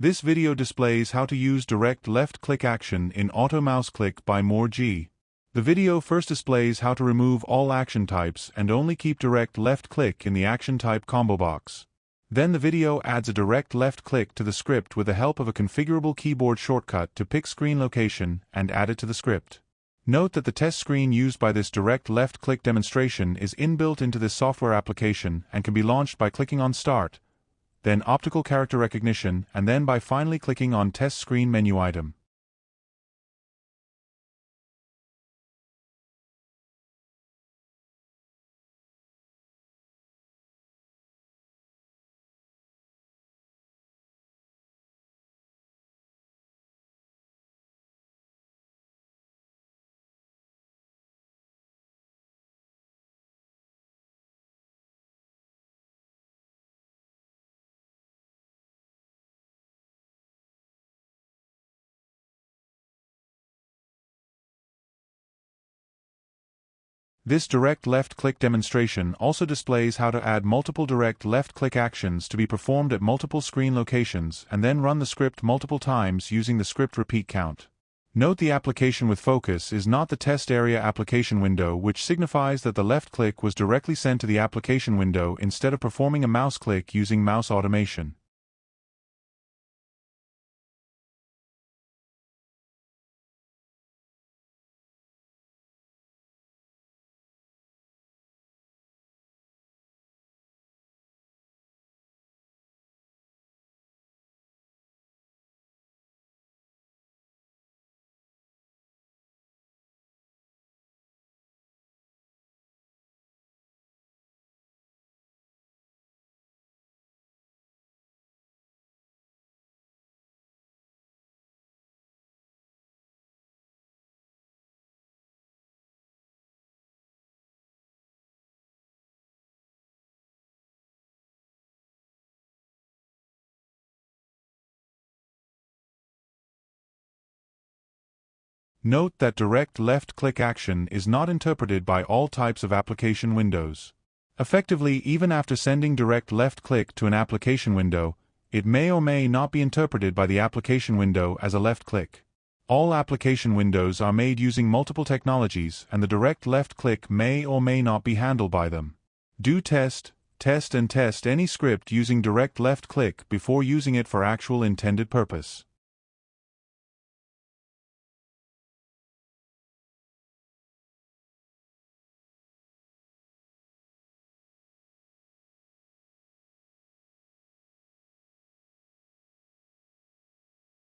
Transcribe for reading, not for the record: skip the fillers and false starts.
This video displays how to use direct left-click action in Auto Mouse Click by More-G. The video first displays how to remove all action types and only keep direct left-click in the action type combo box. Then the video adds a direct left-click to the script with the help of a configurable keyboard shortcut to pick screen location and add it to the script. Note that the test screen used by this direct left-click demonstration is inbuilt into this software application and can be launched by clicking on Start, then Optical Character Recognition, and then by finally clicking on Test Screen menu item. This direct left-click demonstration also displays how to add multiple direct left-click actions to be performed at multiple screen locations and then run the script multiple times using the script repeat count. Note the application with focus is not the test area application window, which signifies that the left click was directly sent to the application window instead of performing a mouse click using mouse automation. Note that direct left-click action is not interpreted by all types of application windows. Effectively, even after sending direct left-click to an application window, it may or may not be interpreted by the application window as a left-click. All application windows are made using multiple technologies, and the direct left-click may or may not be handled by them. Do test any script using direct left-click before using it for actual intended purpose.